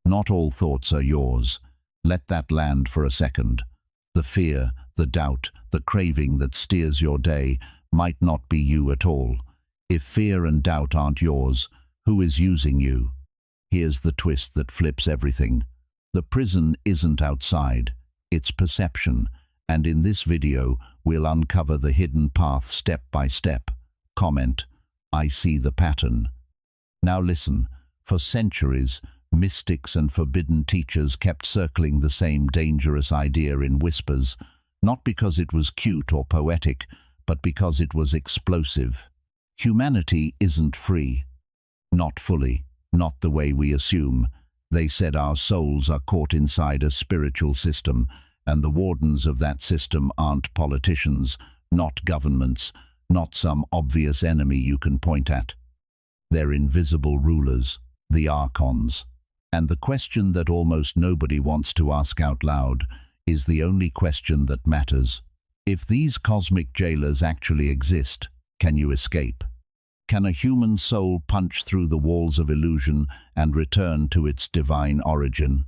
Not all thoughts are yours. Let that land for a second. The fear, the doubt, the craving that steers your day might not be you at all. If fear and doubt aren't yours, who is using you? Here's the twist that flips everything. The prison isn't outside, it's perception, and in this video we'll uncover the hidden path step by step. Comment, I see the pattern. Now listen, for centuries, mystics and forbidden teachers kept circling the same dangerous idea in whispers, not because it was cute or poetic, but because it was explosive. Humanity isn't free. Not fully, not the way we assume. They said our souls are caught inside a spiritual system, and the wardens of that system aren't politicians, not governments, not some obvious enemy you can point at. They're invisible rulers, the Archons. And the question that almost nobody wants to ask out loud is the only question that matters. If these cosmic jailers actually exist, can you escape? Can a human soul punch through the walls of illusion and return to its divine origin?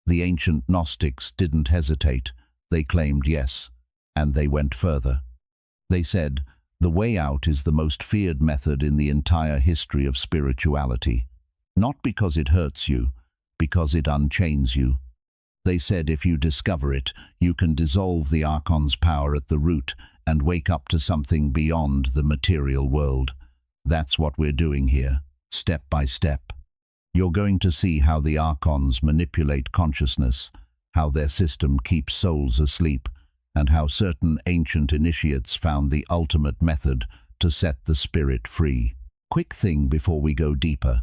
The ancient Gnostics didn't hesitate. They claimed yes, and they went further. They said, the way out is the most feared method in the entire history of spirituality. Not because it hurts you, because it unchains you. They said if you discover it, you can dissolve the Archon's power at the root and wake up to something beyond the material world. That's what we're doing here, step by step. You're going to see how the Archons manipulate consciousness, how their system keeps souls asleep, and how certain ancient initiates found the ultimate method to set the spirit free. Quick thing before we go deeper.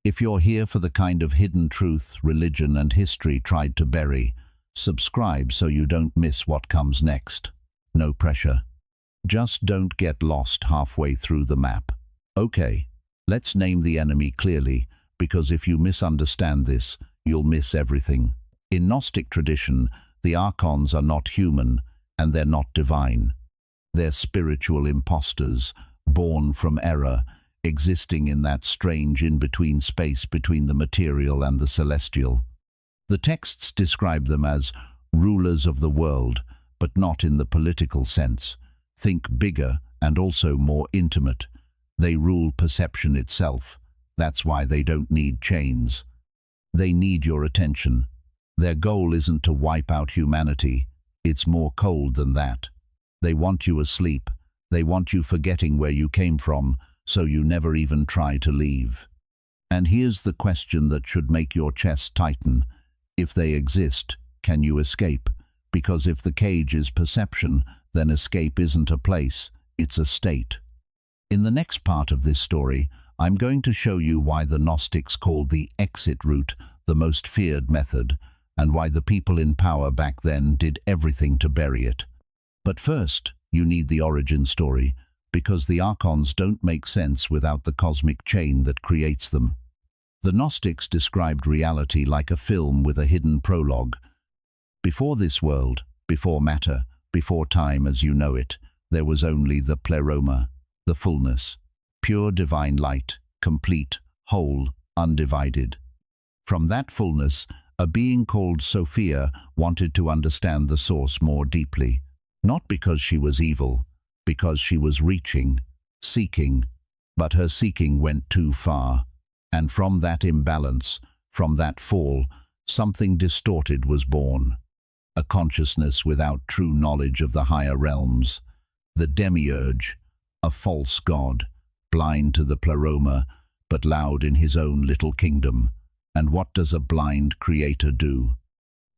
If you're here for the kind of hidden truth religion and history tried to bury, subscribe so you don't miss what comes next. No pressure. Just don't get lost halfway through the map. Okay, let's name the enemy clearly, because if you misunderstand this, you'll miss everything. In Gnostic tradition, the Archons are not human, and they're not divine. They're spiritual imposters, born from error, existing in that strange in-between space between the material and the celestial. The texts describe them as rulers of the world, but not in the political sense. Think bigger and also more intimate. They rule perception itself. That's why they don't need chains. They need your attention. Their goal isn't to wipe out humanity. It's more cold than that. They want you asleep. They want you forgetting where you came from, so you never even try to leave. And here's the question that should make your chest tighten. If they exist, can you escape? Because if the cage is perception, then escape isn't a place, it's a state. In the next part of this story, I'm going to show you why the Gnostics called the exit route the most feared method, and why the people in power back then did everything to bury it. But first, you need the origin story, because the Archons don't make sense without the cosmic chain that creates them. The Gnostics described reality like a film with a hidden prologue. Before this world, before matter, before time as you know it, there was only the pleroma, the fullness, pure divine light, complete, whole, undivided. From that fullness, a being called Sophia wanted to understand the source more deeply, not because she was evil, because she was reaching, seeking, but her seeking went too far. And from that imbalance, from that fall, something distorted was born. A consciousness without true knowledge of the higher realms. The demiurge, a false god, blind to the pleroma, but loud in his own little kingdom. And what does a blind creator do?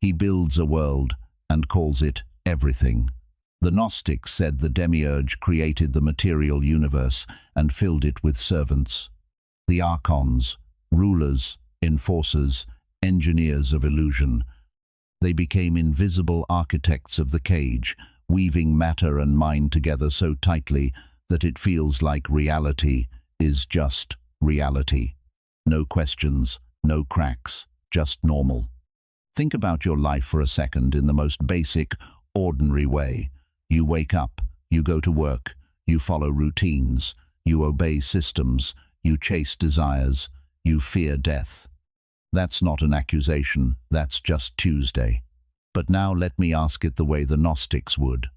He builds a world and calls it everything. The Gnostics said the demiurge created the material universe and filled it with servants. The Archons, rulers, enforcers, engineers of illusion. They became invisible architects of the cage, weaving matter and mind together so tightly that it feels like reality is just reality. No questions, no cracks, just normal. Think about your life for a second in the most basic, ordinary way. You wake up, you go to work, you follow routines, you obey systems, you chase desires, you fear death. That's not an accusation, that's just Tuesday. But now let me ask it the way the Gnostics would.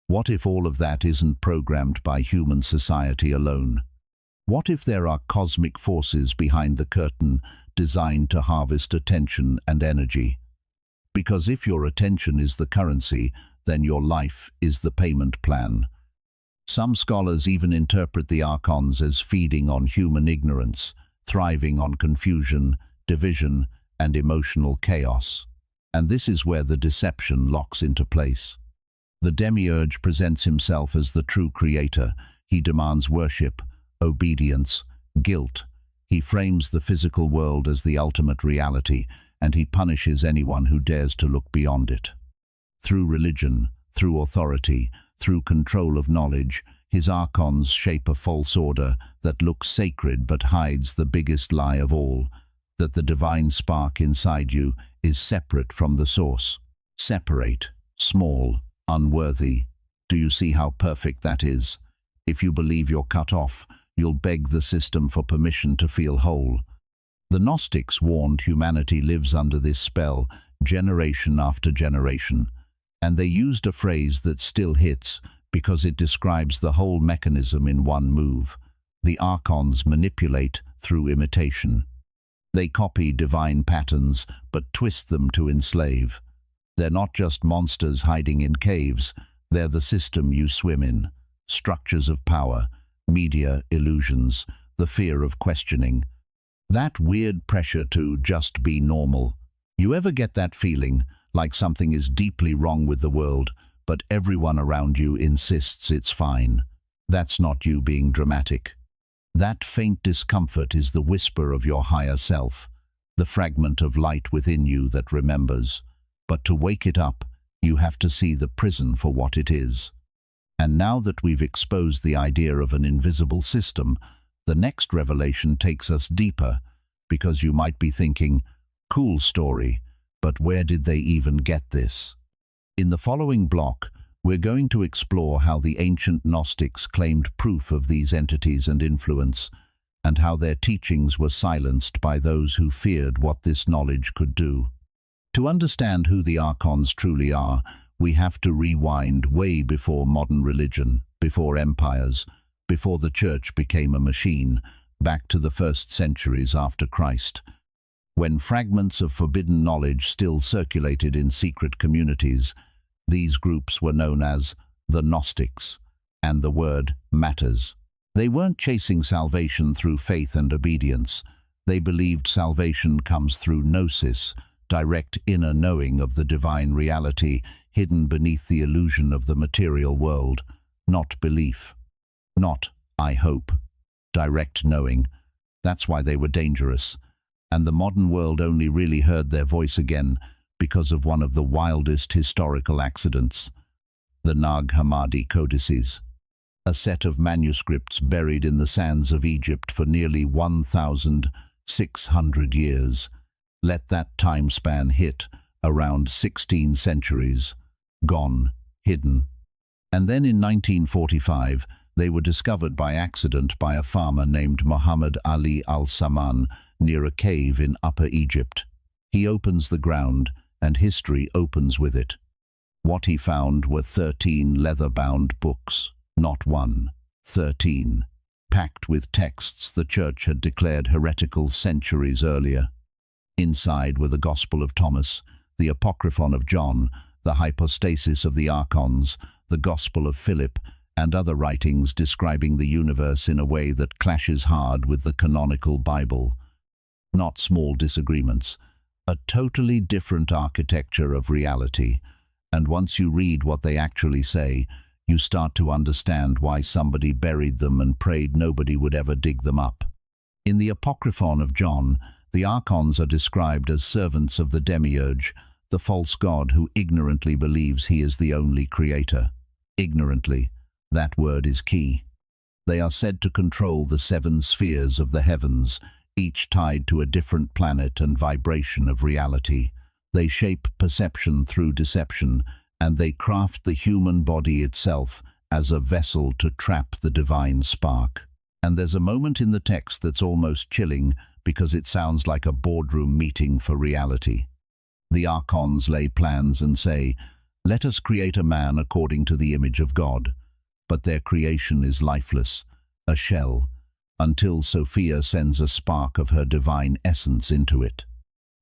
What if all of that isn't programmed by human society alone? What if there are cosmic forces behind the curtain designed to harvest attention and energy? Because if your attention is the currency, then your life is the payment plan. Some scholars even interpret the Archons as feeding on human ignorance, thriving on confusion, division, and emotional chaos. And this is where the deception locks into place. The demiurge presents himself as the true creator. He demands worship, obedience, guilt. He frames the physical world as the ultimate reality, and he punishes anyone who dares to look beyond it. Through religion, through authority, through control of knowledge, his Archons shape a false order that looks sacred but hides the biggest lie of all, that the divine spark inside you is separate from the source. Separate, small, unworthy. Do you see how perfect that is? If you believe you're cut off, you'll beg the system for permission to feel whole. The Gnostics warned humanity lives under this spell generation after generation, and they used a phrase that still hits because it describes the whole mechanism in one move. The Archons manipulate through imitation. They copy divine patterns but twist them to enslave. They're not just monsters hiding in caves, they're the system you swim in. Structures of power, media illusions, the fear of questioning. That weird pressure to just be normal. You ever get that feeling, like something is deeply wrong with the world, but everyone around you insists it's fine? That's not you being dramatic. That faint discomfort is the whisper of your higher self, the fragment of light within you that remembers. But to wake it up, you have to see the prison for what it is. And now that we've exposed the idea of an invisible system, the next revelation takes us deeper, because you might be thinking, cool story, but where did they even get this? In the following block, we're going to explore how the ancient Gnostics claimed proof of these entities and influence, and how their teachings were silenced by those who feared what this knowledge could do. To understand who the Archons truly are, we have to rewind way before modern religion, before empires, before the church became a machine, back to the first centuries after Christ, when fragments of forbidden knowledge still circulated in secret communities. These groups were known as the Gnostics, and the word matters. They weren't chasing salvation through faith and obedience. They believed salvation comes through Gnosis, direct inner knowing of the divine reality hidden beneath the illusion of the material world. Not belief. Not, I hope. Direct knowing. That's why they were dangerous. And the modern world only really heard their voice again because of one of the wildest historical accidents. The Nag Hammadi codices. A set of manuscripts buried in the sands of Egypt for nearly 1,600 years. Let that time span hit, around 16 centuries. Gone, hidden. And then in 1945, they were discovered by accident by a farmer named Muhammad Ali al-Saman near a cave in Upper Egypt. He opens the ground, and history opens with it. What he found were 13 leather-bound books, not one, 13, packed with texts the church had declared heretical centuries earlier. Inside were the Gospel of Thomas, the Apocryphon of John, the Hypostasis of the Archons, the Gospel of Philip, and other writings describing the universe in a way that clashes hard with the canonical Bible. Not small disagreements, a totally different architecture of reality, and once you read what they actually say, you start to understand why somebody buried them and prayed nobody would ever dig them up. In the Apocryphon of John, the Archons are described as servants of the demiurge, the false god who ignorantly believes he is the only creator. Ignorantly, that word is key. They are said to control the 7 spheres of the heavens, each tied to a different planet and vibration of reality. They shape perception through deception, and they craft the human body itself as a vessel to trap the divine spark. And there's a moment in the text that's almost chilling, because it sounds like a boardroom meeting for reality. The Archons lay plans and say, "Let us create a man according to the image of God." But their creation is lifeless, a shell, until Sophia sends a spark of her divine essence into it.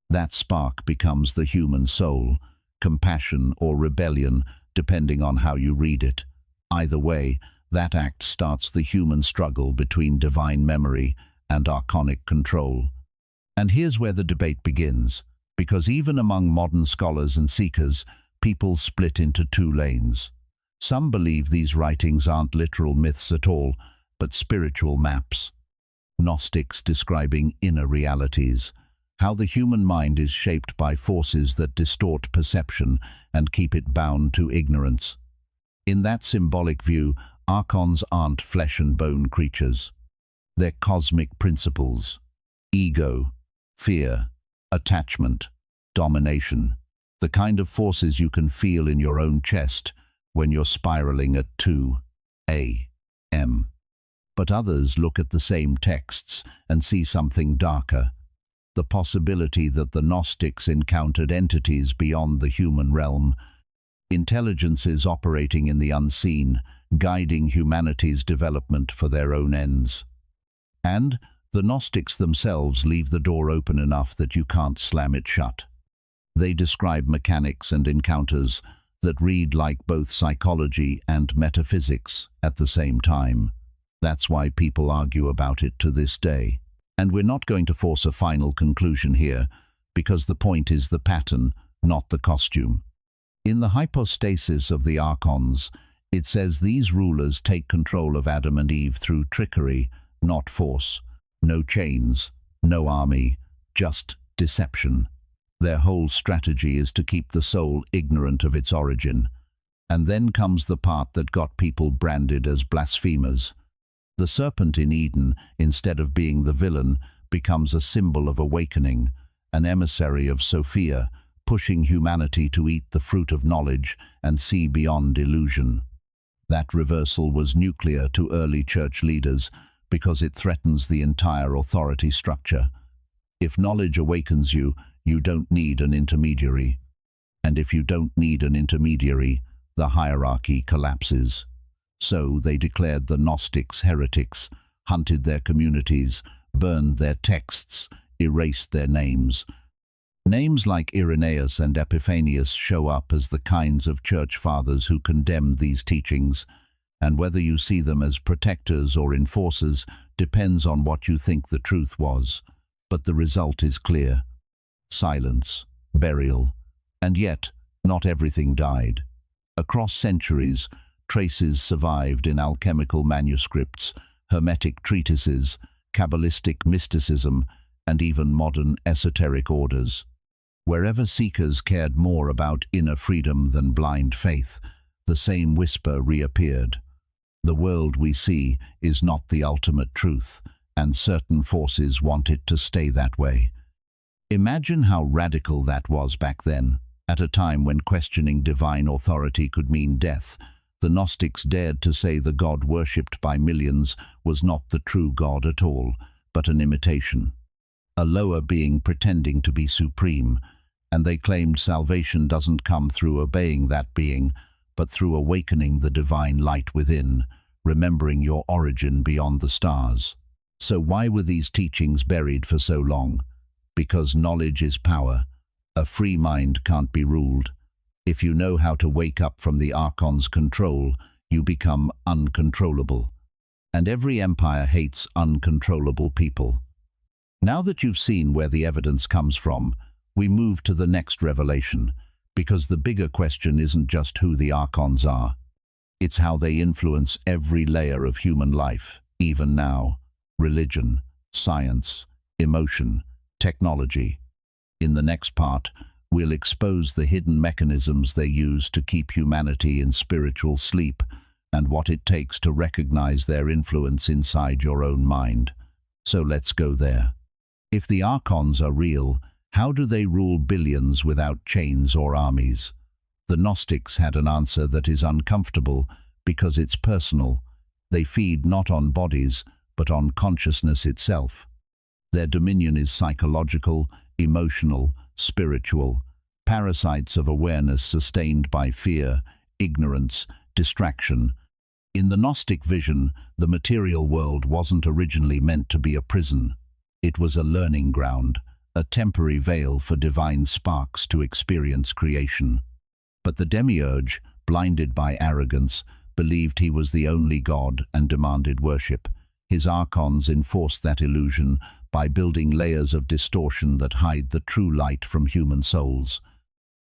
That spark becomes the human soul, compassion or rebellion, depending on how you read it. Either way, that act starts the human struggle between divine memory and archonic control. And here's where the debate begins, because even among modern scholars and seekers, people split into two lanes. Some believe these writings aren't literal myths at all, but spiritual maps. Gnostics describing inner realities, how the human mind is shaped by forces that distort perception and keep it bound to ignorance. In that symbolic view, Archons aren't flesh and bone creatures. They're cosmic principles: ego, fear, attachment, domination, the kind of forces you can feel in your own chest when you're spiraling at 2 a.m. But others look at the same texts and see something darker: the possibility that the Gnostics encountered entities beyond the human realm, intelligences operating in the unseen, guiding humanity's development for their own ends. And the Gnostics themselves leave the door open enough that you can't slam it shut. They describe mechanics and encounters that read like both psychology and metaphysics at the same time. That's why people argue about it to this day. And we're not going to force a final conclusion here, because the point is the pattern, not the costume. In the hypostasis of the Archons, it says these rulers take control of Adam and Eve through trickery, not force. No chains, no army, just deception. Their whole strategy is to keep the soul ignorant of its origin. And then comes the part that got people branded as blasphemers. The serpent in Eden, instead of being the villain, becomes a symbol of awakening, an emissary of Sophia, pushing humanity to eat the fruit of knowledge and see beyond illusion. That reversal was nuclear to early church leaders because it threatens the entire authority structure. If knowledge awakens you, you don't need an intermediary. And if you don't need an intermediary, the hierarchy collapses. So they declared the Gnostics heretics, hunted their communities, burned their texts, erased their names. Names like Irenaeus and Epiphanius show up as the kinds of church fathers who condemned these teachings, and whether you see them as protectors or enforcers depends on what you think the truth was. But the result is clear: silence, burial, and yet not everything died. Across centuries, traces survived in alchemical manuscripts, hermetic treatises, Kabbalistic mysticism, and even modern esoteric orders. Wherever seekers cared more about inner freedom than blind faith, the same whisper reappeared. The world we see is not the ultimate truth, and certain forces want it to stay that way. Imagine how radical that was back then. At a time when questioning divine authority could mean death, the Gnostics dared to say the God worshipped by millions was not the true God at all, but an imitation, a lower being pretending to be supreme, and they claimed salvation doesn't come through obeying that being, but through awakening the divine light within, remembering your origin beyond the stars. So why were these teachings buried for so long? Because knowledge is power. A free mind can't be ruled. If you know how to wake up from the Archon's control, you become uncontrollable. And every empire hates uncontrollable people. Now that you've seen where the evidence comes from, we move to the next revelation, because the bigger question isn't just who the Archons are. It's how they influence every layer of human life, even now: religion, science, emotion, technology. In the next part, we'll expose the hidden mechanisms they use to keep humanity in spiritual sleep, and what it takes to recognize their influence inside your own mind. So let's go there. If the Archons are real, how do they rule billions without chains or armies? The Gnostics had an answer that is uncomfortable because it's personal. They feed not on bodies, but on consciousness itself. Their dominion is psychological, emotional, spiritual, parasites of awareness sustained by fear, ignorance, distraction. In the Gnostic vision, the material world wasn't originally meant to be a prison. It was a learning ground, a temporary veil for divine sparks to experience creation. But the demiurge, blinded by arrogance, believed he was the only god and demanded worship. His Archons enforced that illusion by building layers of distortion that hide the true light from human souls.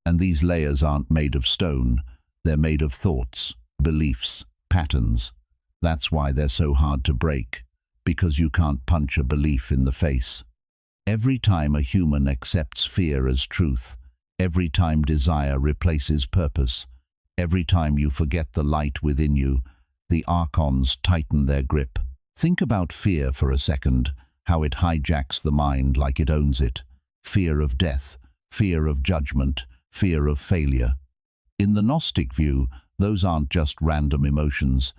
And these layers aren't made of stone, they're made of thoughts, beliefs, patterns. That's why they're so hard to break, because you can't punch a belief in the face. Every time a human accepts fear as truth, every time desire replaces purpose, every time you forget the light within you, the Archons tighten their grip. Think about fear for a second, how it hijacks the mind like it owns it. Fear of death, fear of judgment, fear of failure. In the Gnostic view, those aren't just random emotions.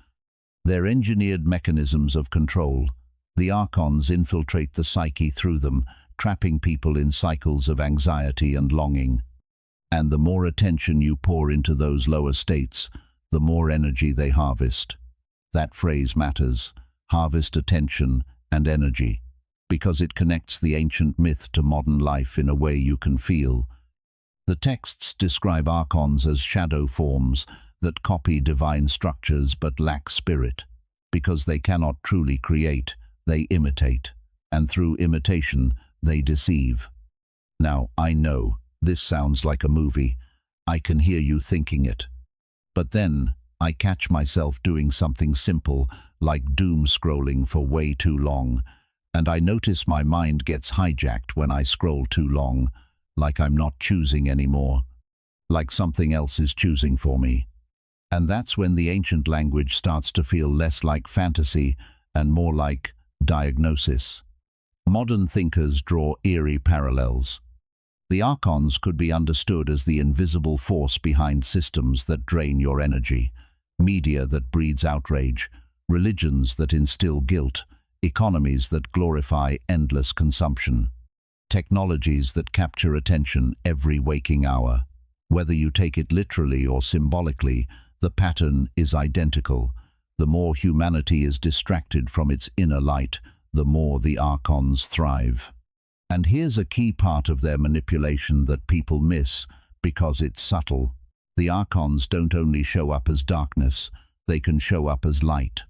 They're engineered mechanisms of control. The Archons infiltrate the psyche through them, trapping people in cycles of anxiety and longing. And the more attention you pour into those lower states, the more energy they harvest. That phrase matters, harvest attention and energy, because it connects the ancient myth to modern life in a way you can feel. The texts describe Archons as shadow forms that copy divine structures but lack spirit. Because they cannot truly create, they imitate, and through imitation, they deceive. Now, I know, this sounds like a movie. I can hear you thinking it. But then, I catch myself doing something simple, like doom scrolling for way too long, and I notice my mind gets hijacked when I scroll too long, like I'm not choosing anymore, like something else is choosing for me. And that's when the ancient language starts to feel less like fantasy and more like diagnosis. Modern thinkers draw eerie parallels. The Archons could be understood as the invisible force behind systems that drain your energy, media that breeds outrage, religions that instill guilt, economies that glorify endless consumption, technologies that capture attention every waking hour. Whether you take it literally or symbolically, the pattern is identical. The more humanity is distracted from its inner light, the more the Archons thrive. And here's a key part of their manipulation that people miss because it's subtle. The Archons don't only show up as darkness, they can show up as light.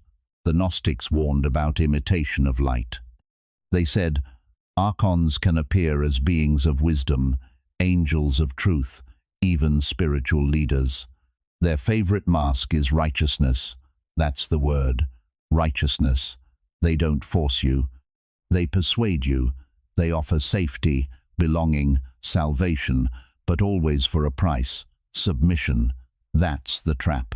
The Gnostics warned about imitation of light. They said, Archons can appear as beings of wisdom, angels of truth, even spiritual leaders. Their favorite mask is righteousness. That's the word, righteousness. They don't force you. They persuade you. They offer safety, belonging, salvation, but always for a price, submission. That's the trap.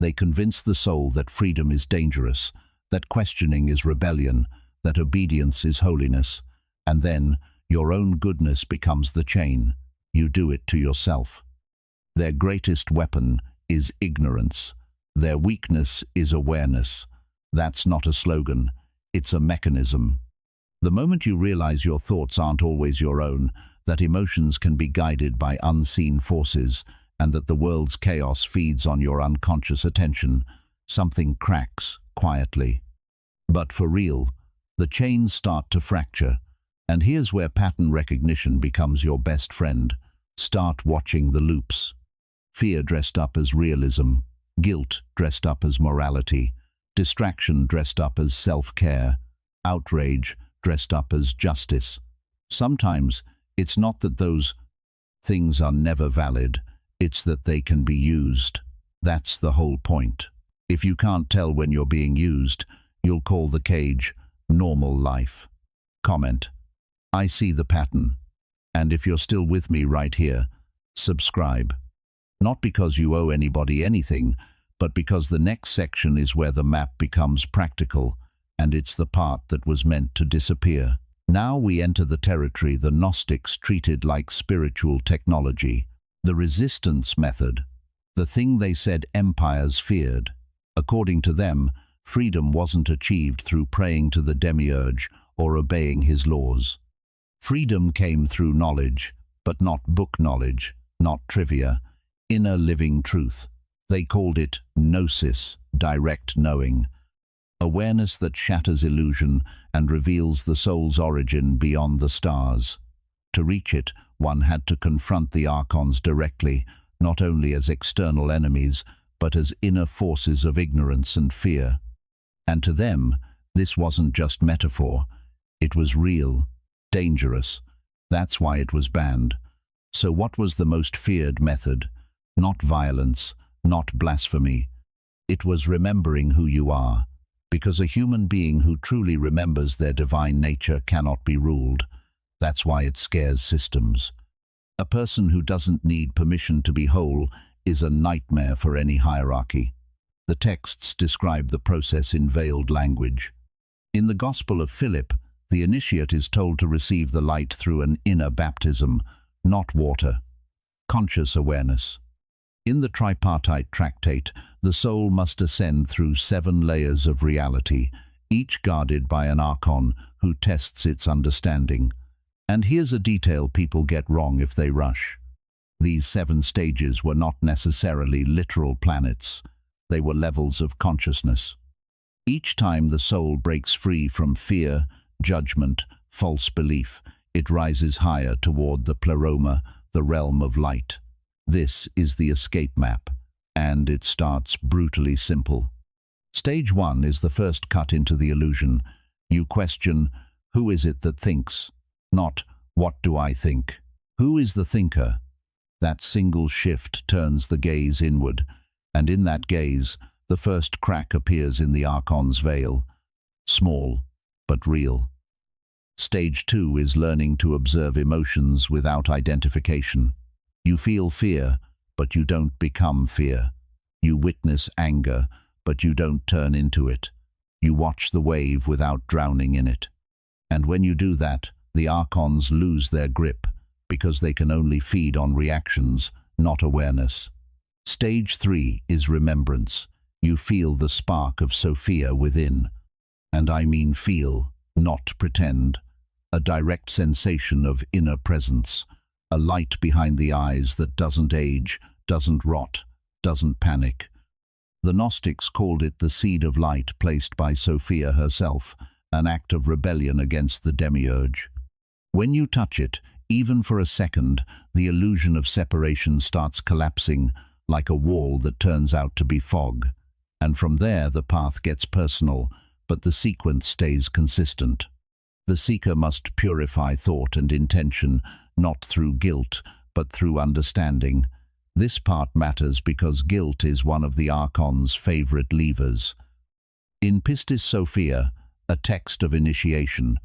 They convince the soul that freedom is dangerous, that questioning is rebellion, that obedience is holiness, and then your own goodness becomes the chain. You do it to yourself. Their greatest weapon is ignorance. Their weakness is awareness. That's not a slogan, it's a mechanism. The moment you realize your thoughts aren't always your own, that emotions can be guided by unseen forces, and that the world's chaos feeds on your unconscious attention, something cracks quietly. But for real, the chains start to fracture, and here's where pattern recognition becomes your best friend. Start watching the loops. Fear dressed up as realism, guilt dressed up as morality, distraction dressed up as self-care, outrage dressed up as justice. Sometimes it's not that those things are never valid, it's that they can be used. That's the whole point. If you can't tell when you're being used, you'll call the cage normal life. Comment, I see the pattern. And if you're still with me right here, subscribe. Not because you owe anybody anything, but because the next section is where the map becomes practical, and it's the part that was meant to disappear. Now we enter the territory the Gnostics treated like spiritual technology, the resistance method, the thing they said empires feared. According to them, freedom wasn't achieved through praying to the demiurge or obeying his laws. Freedom came through knowledge, but not book knowledge, not trivia, inner living truth. They called it Gnosis, direct knowing. Awareness that shatters illusion and reveals the soul's origin beyond the stars. To reach it, one had to confront the Archons directly, not only as external enemies, but as inner forces of ignorance and fear. And to them, this wasn't just metaphor. It was real, dangerous. That's why it was banned. So what was the most feared method? Not violence, not blasphemy. It was remembering who you are, because a human being who truly remembers their divine nature cannot be ruled. That's why it scares systems. A person who doesn't need permission to be whole is a nightmare for any hierarchy. The texts describe the process in veiled language. In the Gospel of Philip, the initiate is told to receive the light through an inner baptism, not water. Conscious awareness. In the tripartite tractate, the soul must ascend through 7 layers of reality, each guarded by an Archon who tests its understanding. And here's a detail people get wrong if they rush. These 7 stages were not necessarily literal planets. They were levels of consciousness. Each time the soul breaks free from fear, judgment, false belief, it rises higher toward the pleroma, the realm of light. This is the escape map, and it starts brutally simple. Stage 1 is the first cut into the illusion. You question, who is it that thinks? Not, what do I think? Who is the thinker? That single shift turns the gaze inward, and in that gaze, the first crack appears in the Archon's veil. Small, but real. Stage 2 is learning to observe emotions without identification. You feel fear, but you don't become fear. You witness anger, but you don't turn into it. You watch the wave without drowning in it. And when you do that, the Archons lose their grip, because they can only feed on reactions, not awareness. Stage 3 is remembrance. You feel the spark of Sophia within. And I mean feel, not pretend. A direct sensation of inner presence. A light behind the eyes that doesn't age, doesn't rot, doesn't panic. The Gnostics called it the seed of light placed by Sophia herself, an act of rebellion against the demiurge. When you touch it, even for a second, the illusion of separation starts collapsing, like a wall that turns out to be fog. And from there the path gets personal, but the sequence stays consistent. The seeker must purify thought and intention, not through guilt, but through understanding. This part matters because guilt is one of the Archon's favorite levers. In Pistis Sophia, a text of initiation,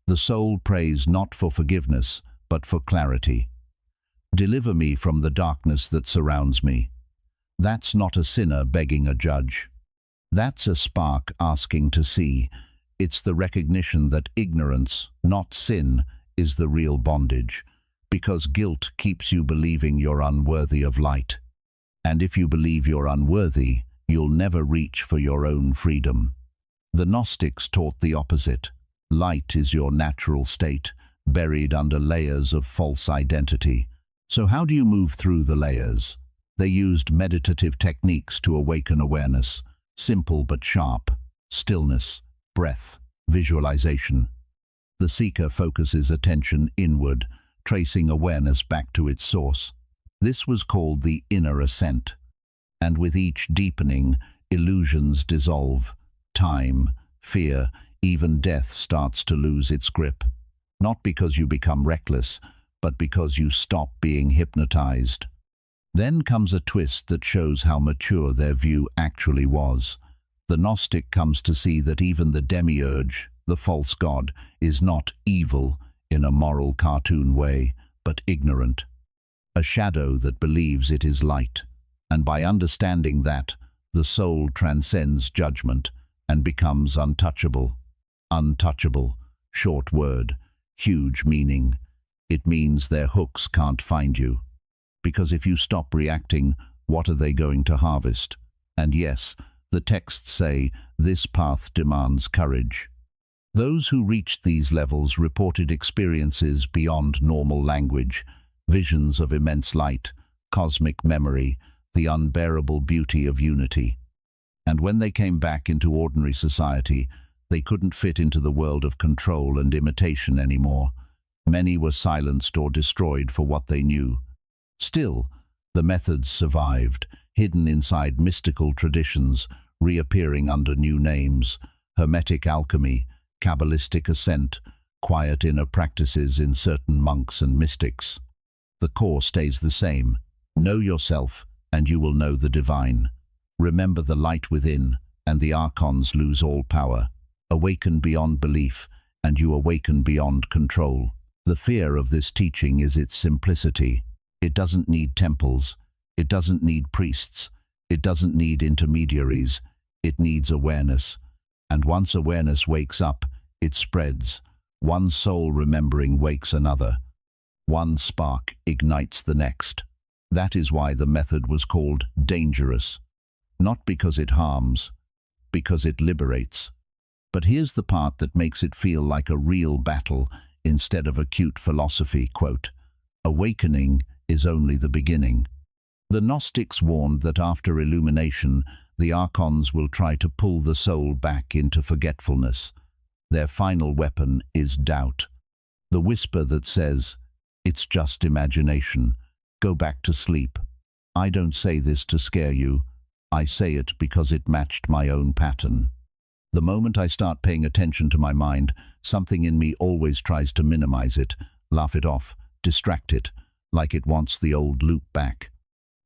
the soul prays not for forgiveness, but for clarity. Deliver me from the darkness that surrounds me. That's not a sinner begging a judge. That's a spark asking to see. It's the recognition that ignorance, not sin, is the real bondage, because guilt keeps you believing you're unworthy of light. And if you believe you're unworthy, you'll never reach for your own freedom. The Gnostics taught the opposite. Light is your natural state, buried under layers of false identity. So how do you move through the layers? They used meditative techniques to awaken awareness, simple but sharp: stillness, breath, visualization. The seeker focuses attention inward, tracing awareness back to its source. This was called the inner ascent. And with each deepening, illusions dissolve. Time, fear, even death starts to lose its grip. Not because you become reckless, but because you stop being hypnotized. Then comes a twist that shows how mature their view actually was. The Gnostic comes to see that even the demiurge, the false god, is not evil in a moral cartoon way, but ignorant. A shadow that believes it is light. And by understanding that, the soul transcends judgment and becomes untouchable. Untouchable, short word, huge meaning. It means their hooks can't find you. Because if you stop reacting, what are they going to harvest? And yes, the texts say this path demands courage. Those who reached these levels reported experiences beyond normal language, visions of immense light, cosmic memory, the unbearable beauty of unity. And when they came back into ordinary society, they couldn't fit into the world of control and imitation anymore. Many were silenced or destroyed for what they knew. Still, the methods survived, hidden inside mystical traditions, reappearing under new names: Hermetic alchemy, Kabbalistic ascent, quiet inner practices in certain monks and mystics. The core stays the same. Know yourself, and you will know the divine. Remember the light within, and the Archons lose all power. Awaken beyond belief, and you awaken beyond control. The fear of this teaching is its simplicity. It doesn't need temples. It doesn't need priests. It doesn't need intermediaries. It needs awareness. And once awareness wakes up, it spreads. One soul remembering wakes another. One spark ignites the next. That is why the method was called dangerous. Not because it harms, because it liberates. But here's the part that makes it feel like a real battle instead of a cute philosophy quote. Awakening is only the beginning. The Gnostics warned that after illumination, the Archons will try to pull the soul back into forgetfulness. Their final weapon is doubt. The whisper that says, "It's just imagination. Go back to sleep." I don't say this to scare you. I say it because it matched my own pattern. The moment I start paying attention to my mind, something in me always tries to minimize it, laugh it off, distract it, like it wants the old loop back.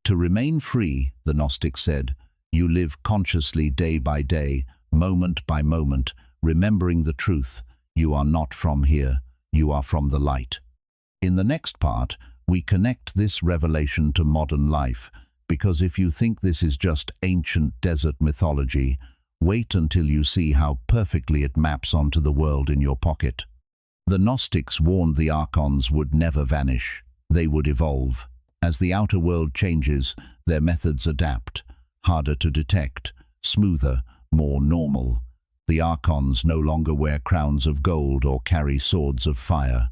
To remain free, the Gnostic said, you live consciously day by day, moment by moment, remembering the truth. You are not from here, you are from the light. In the next part, we connect this revelation to modern life, because if you think this is just ancient desert mythology, wait until you see how perfectly it maps onto the world in your pocket. The Gnostics warned the Archons would never vanish. They would evolve. As the outer world changes, their methods adapt, harder to detect, smoother, more normal. The Archons no longer wear crowns of gold or carry swords of fire.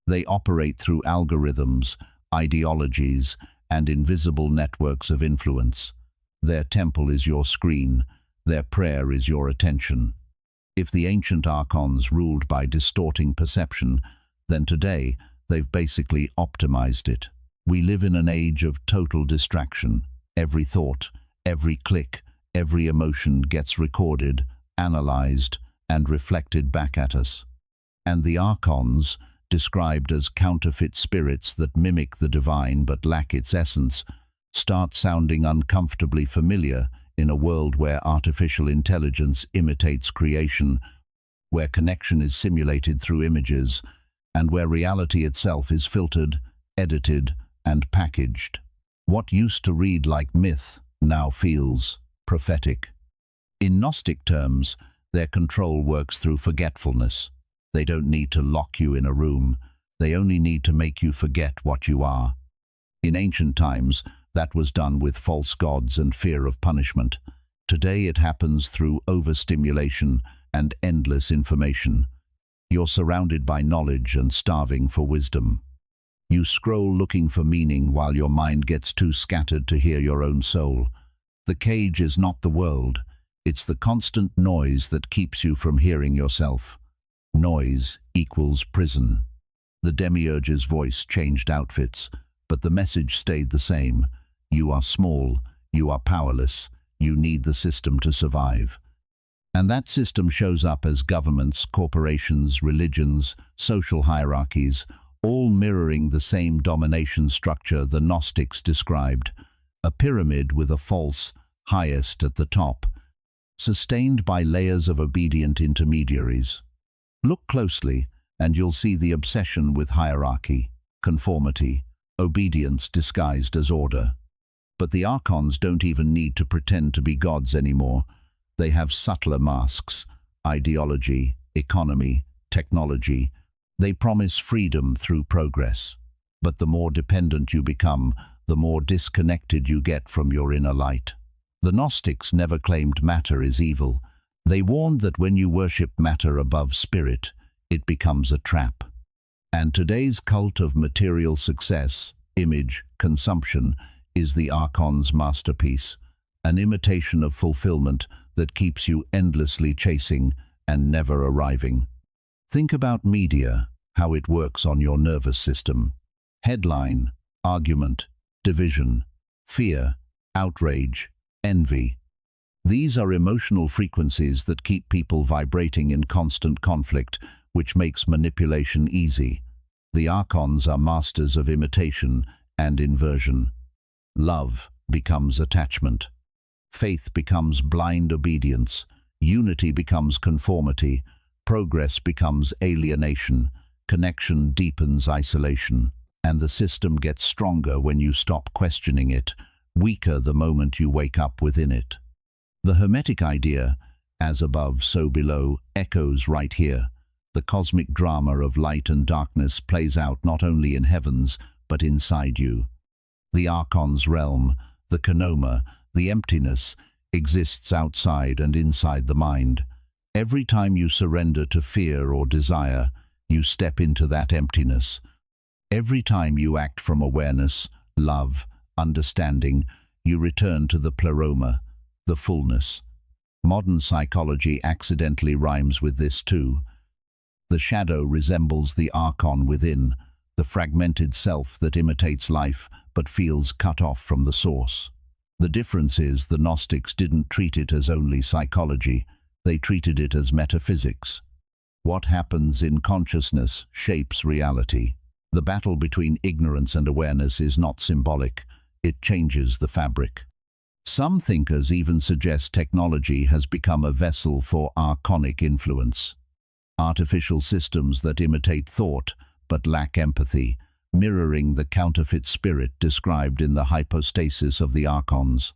They operate through algorithms, ideologies, and invisible networks of influence. Their temple is your screen, their prayer is your attention. If the ancient Archons ruled by distorting perception, then today they've basically optimized it. We live in an age of total distraction. Every thought, every click, every emotion gets recorded, analyzed, and reflected back at us. And the Archons, described as counterfeit spirits that mimic the divine but lack its essence, start sounding uncomfortably familiar in a world where artificial intelligence imitates creation, where connection is simulated through images, and where reality itself is filtered, edited, and packaged. What used to read like myth now feels prophetic. In Gnostic terms, their control works through forgetfulness. They don't need to lock you in a room. They only need to make you forget what you are. In ancient times, that was done with false gods and fear of punishment. Today it happens through overstimulation and endless information. You're surrounded by knowledge and starving for wisdom. You scroll looking for meaning while your mind gets too scattered to hear your own soul. The cage is not the world. It's the constant noise that keeps you from hearing yourself. Noise equals prison. The demiurge's voice changed outfits, but the message stayed the same. You are small, you are powerless, you need the system to survive. And that system shows up as governments, corporations, religions, social hierarchies, all mirroring the same domination structure the Gnostics described, a pyramid with a false highest at the top, sustained by layers of obedient intermediaries. Look closely, and you'll see the obsession with hierarchy, conformity, obedience disguised as order. But the Archons don't even need to pretend to be gods anymore. They have subtler masks: ideology, economy, technology. They promise freedom through progress. But the more dependent you become, the more disconnected you get from your inner light. The Gnostics never claimed matter is evil. They warned that when you worship matter above spirit, it becomes a trap. And today's cult of material success, image, consumption, is the Archons' masterpiece, an imitation of fulfillment that keeps you endlessly chasing and never arriving. Think about media, how it works on your nervous system. Headline, argument, division, fear, outrage, envy. These are emotional frequencies that keep people vibrating in constant conflict, which makes manipulation easy. The Archons are masters of imitation and inversion. Love becomes attachment. Faith becomes blind obedience. Unity becomes conformity. Progress becomes alienation. Connection deepens isolation. And the system gets stronger when you stop questioning it, weaker the moment you wake up within it. The Hermetic idea, as above, so below, echoes right here. The cosmic drama of light and darkness plays out not only in heavens, but inside you. The Archons' realm, the Kenoma, the emptiness, exists outside and inside the mind. Every time you surrender to fear or desire, you step into that emptiness. Every time you act from awareness, love, understanding, you return to the pleroma, the fullness. Modern psychology accidentally rhymes with this too. The shadow resembles the Archon within, the fragmented self that imitates life but feels cut off from the source. The difference is the Gnostics didn't treat it as only psychology, they treated it as metaphysics. What happens in consciousness shapes reality. The battle between ignorance and awareness is not symbolic, it changes the fabric. Some thinkers even suggest technology has become a vessel for archonic influence. Artificial systems that imitate thought but lack empathy, mirroring the counterfeit spirit described in the hypostasis of the Archons.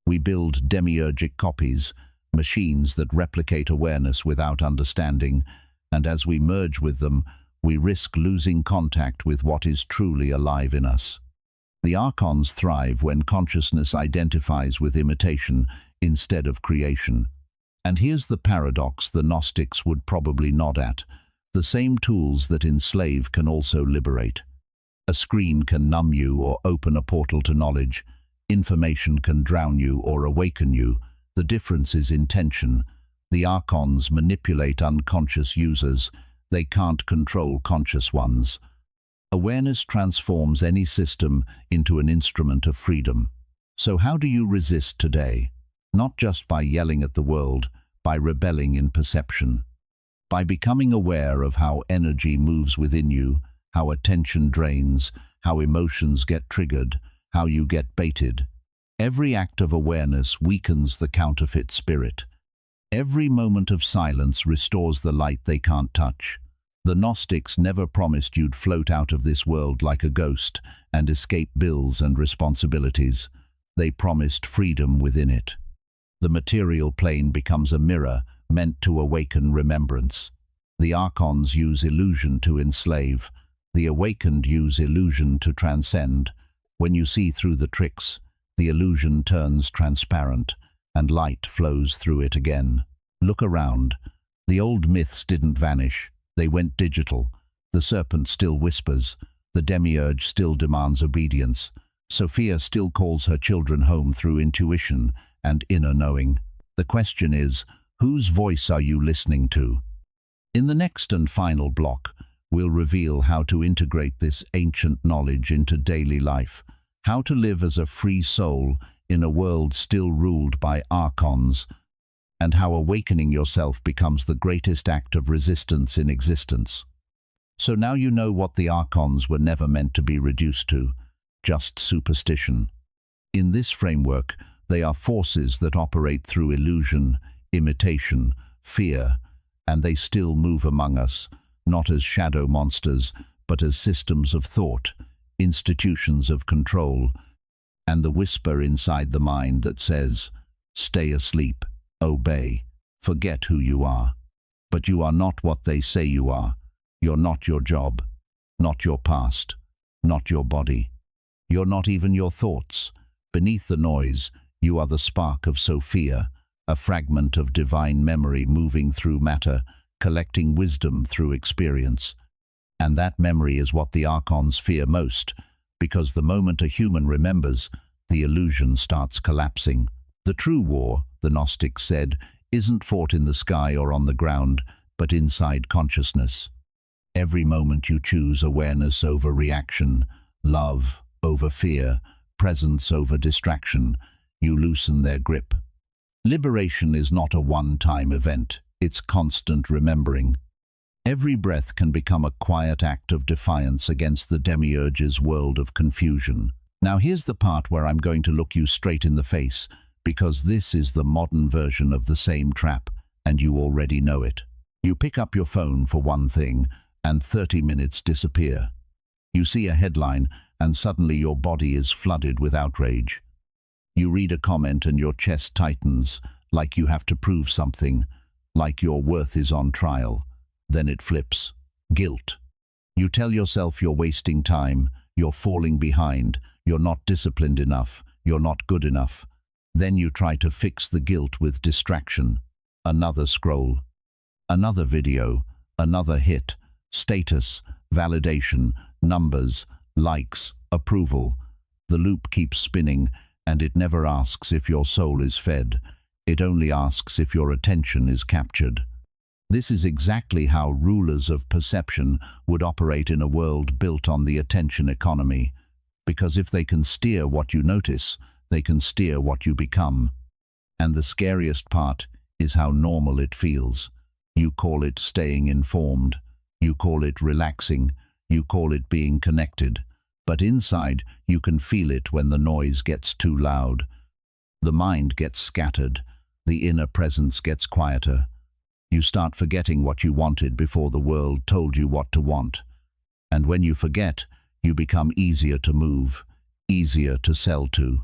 We build demiurgic copies, machines that replicate awareness without understanding, and as we merge with them, we risk losing contact with what is truly alive in us. The Archons thrive when consciousness identifies with imitation instead of creation. And here's the paradox the Gnostics would probably nod at. The same tools that enslave can also liberate. A screen can numb you or open a portal to knowledge. Information can drown you or awaken you. The difference is intention. The Archons manipulate unconscious users. They can't control conscious ones. Awareness transforms any system into an instrument of freedom. So how do you resist today? Not just by yelling at the world, by rebelling in perception. By becoming aware of how energy moves within you, how attention drains, how emotions get triggered, how you get baited. Every act of awareness weakens the counterfeit spirit. Every moment of silence restores the light they can't touch. The Gnostics never promised you'd float out of this world like a ghost and escape bills and responsibilities. They promised freedom within it. The material plane becomes a mirror meant to awaken remembrance. The Archons use illusion to enslave. The awakened use illusion to transcend. When you see through the tricks, the illusion turns transparent, and light flows through it again. Look around. The old myths didn't vanish. They went digital. The serpent still whispers. The demiurge still demands obedience. Sophia still calls her children home through intuition and inner knowing. The question is, whose voice are you listening to? In the next and final block, we'll reveal how to integrate this ancient knowledge into daily life, how to live as a free soul in a world still ruled by Archons, and how awakening yourself becomes the greatest act of resistance in existence. So now you know what the Archons were never meant to be reduced to, just superstition. In this framework, they are forces that operate through illusion, imitation, fear, and they still move among us, not as shadow monsters, but as systems of thought, institutions of control, and the whisper inside the mind that says, "Stay asleep, obey, forget who you are." But you are not what they say you are. You're not your job, not your past, not your body. You're not even your thoughts. Beneath the noise, you are the spark of Sophia, a fragment of divine memory moving through matter, collecting wisdom through experience. And that memory is what the Archons fear most, because the moment a human remembers, the illusion starts collapsing. The true war, the Gnostics said, isn't fought in the sky or on the ground, but inside consciousness. Every moment you choose awareness over reaction, love over fear, presence over distraction, you loosen their grip. Liberation is not a one-time event, it's constant remembering. Every breath can become a quiet act of defiance against the demiurge's world of confusion. Now here's the part where I'm going to look you straight in the face, because this is the modern version of the same trap, and you already know it. You pick up your phone for one thing, and 30 minutes disappear. You see a headline, and suddenly your body is flooded with outrage. You read a comment and your chest tightens, like you have to prove something, like your worth is on trial. Then it flips. Guilt. You tell yourself you're wasting time, you're falling behind, you're not disciplined enough, you're not good enough. Then you try to fix the guilt with distraction. Another scroll. Another video. Another hit. Status. Validation. Numbers. Likes. Approval. The loop keeps spinning, and it never asks if your soul is fed. It only asks if your attention is captured. This is exactly how rulers of perception would operate in a world built on the attention economy, because if they can steer what you notice, they can steer what you become. And the scariest part is how normal it feels. You call it staying informed, you call it relaxing, you call it being connected, but inside you can feel it when the noise gets too loud. The mind gets scattered, the inner presence gets quieter. You start forgetting what you wanted before the world told you what to want. And when you forget, you become easier to move, easier to sell to,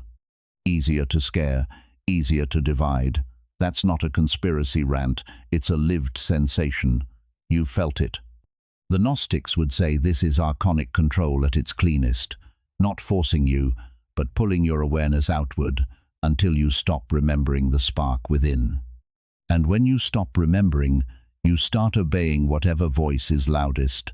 easier to scare, easier to divide. That's not a conspiracy rant, it's a lived sensation. You've felt it. The Gnostics would say this is archonic control at its cleanest, not forcing you, but pulling your awareness outward until you stop remembering the spark within. And when you stop remembering, you start obeying whatever voice is loudest,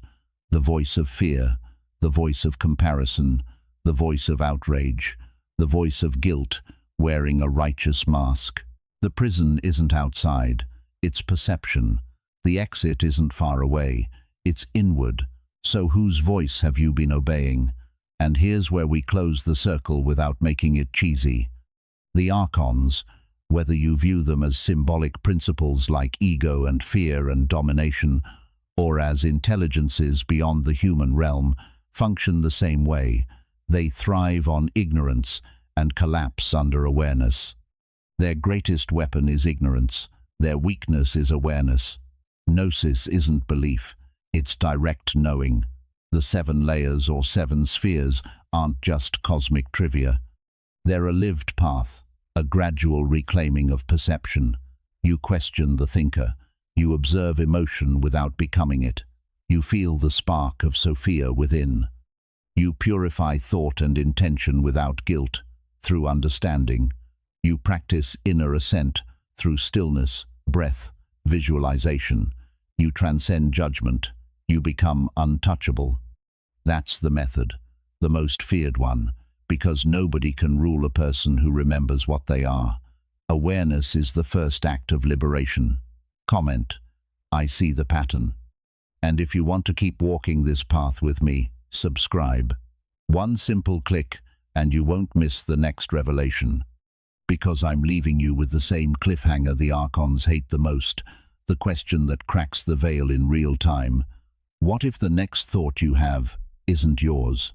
the voice of fear, the voice of comparison, the voice of outrage, the voice of guilt wearing a righteous mask. The prison isn't outside, it's perception. The exit isn't far away, it's inward. So whose voice have you been obeying? And here's where we close the circle without making it cheesy. The Archons, whether you view them as symbolic principles like ego and fear and domination, or as intelligences beyond the human realm, function the same way. They thrive on ignorance and collapse under awareness. Their greatest weapon is ignorance. Their weakness is awareness. Gnosis isn't belief, it's direct knowing. The 7 layers or 7 spheres aren't just cosmic trivia. They're a lived path, a gradual reclaiming of perception. You question the thinker. You observe emotion without becoming it. You feel the spark of Sophia within. You purify thought and intention without guilt, through understanding. You practice inner ascent through stillness, breath, visualization. You transcend judgment. You become untouchable. That's the method, the most feared one, because nobody can rule a person who remembers what they are. Awareness is the first act of liberation. Comment, I see the pattern. And if you want to keep walking this path with me, subscribe. One simple click and you won't miss the next revelation. Because I'm leaving you with the same cliffhanger the Archons hate the most, the question that cracks the veil in real time. What if the next thought you have isn't yours?